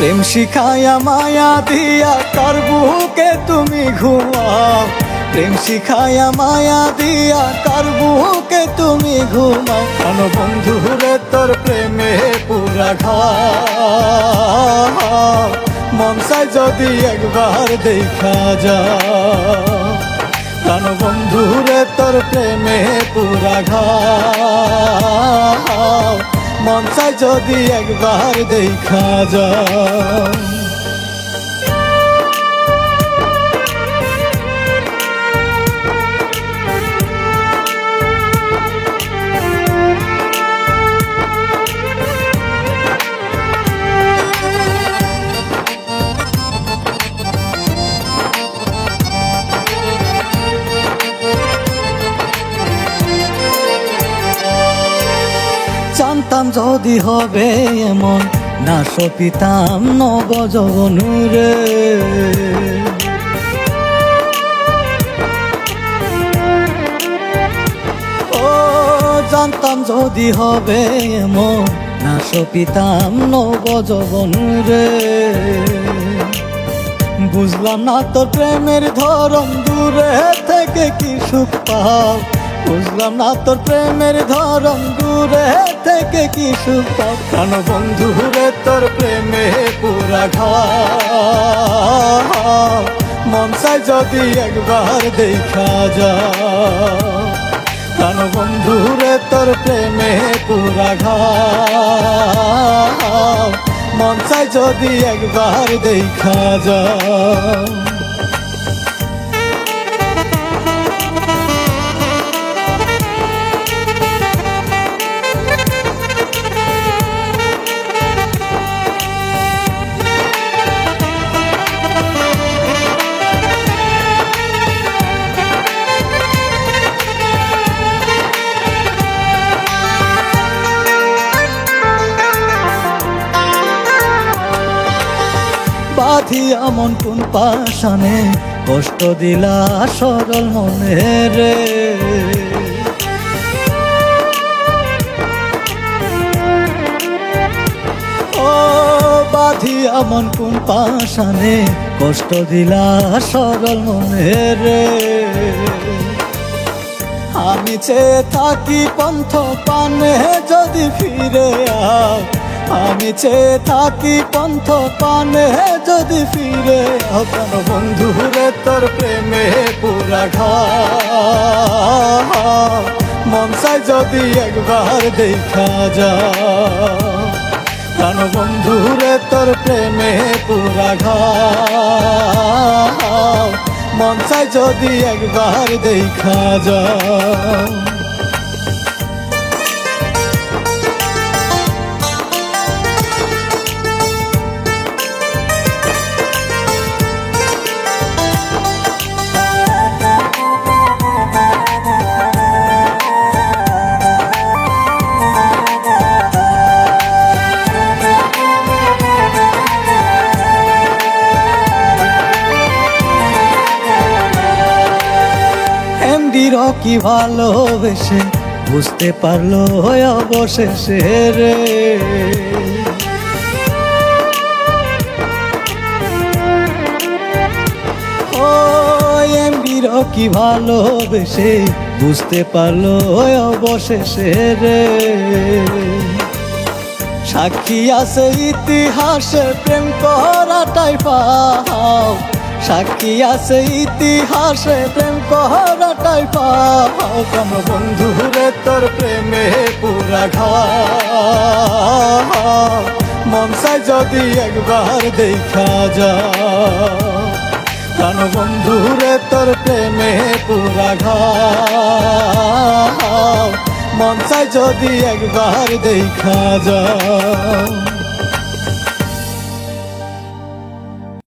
প্রেম শিখায়া মায়া দিয়া কার বুকে তুমি ঘুমাও, প্রেম শিখায়া মায়া দিয়া কার বুকে তুমি ঘুমাও। কেন বন্ধুরে তোর প্রেমে পুরা ঘাও, মন চাই যদি একবার দেখা যাও। কেন বন্ধুরে তোর প্রেমে পুরা ঘাও, মন চাই যদি একবার দেখা যাও। জানতাম যদি হবে এমন, না সপিতাম নবযৌবনুরে। ও জানতাম যদি হবে এমন, না সপিতাম নবযৌবনুরে। বুঝলাম না তোর প্রেমের ধরন, দূরে থেকে কি সুখ পাও। বুঝলাম না তোর প্রেমের ধরন, দূরে থেকে কি সুখ পাও। কেন বন্ধুরে তোর প্রেমে পুরা ঘাও, মন চাই যদি একবার দেখা যাও। কেন বন্ধুরে তোর প্রেমে পুরা ঘাও, মন চাই যদি একবার দেখা যাও। বাঁধিয়া মন কোন পাশানে, কষ্ট দিলা সরল মনে রে। ও বাঁধিয়া মন কোন পাশানে, কষ্ট দিলা সরল মনে রে। আমি চেয়ে থাকি পন্থ পানে যদি ফিরে আও, আমি চেয়ে থাকি পন্থ পানে যদি ফিরে আও। কেন বন্ধুরে তোর প্রেমে পুরা ঘাও, মন চাই যদি একবার দেখা যাও। কেন বন্ধুরে তোর প্রেমে পুরা ঘাও, মন চাই যদি একবার দেখা যাও। কি ভালোবেসে বুঝতে পারলো অবশেষে রে। ও এমবির কি ভালোবেসে বুঝতে পারলো অবশেষে রে। সাক্ষী আছে ইতিহাসে প্রেম করাটাই পাও, সাক্ষী আছে ইতিহাসে প্রেম করাটাই পাও। কেন বন্ধুরে তোর প্রেমে পুরা ঘাও, মন চাই যদি একবার দেখা যাও। কেন বন্ধুরে তোর প্রেমে পুরা ঘাও, মন চাই যদি একবার দেখা যাও।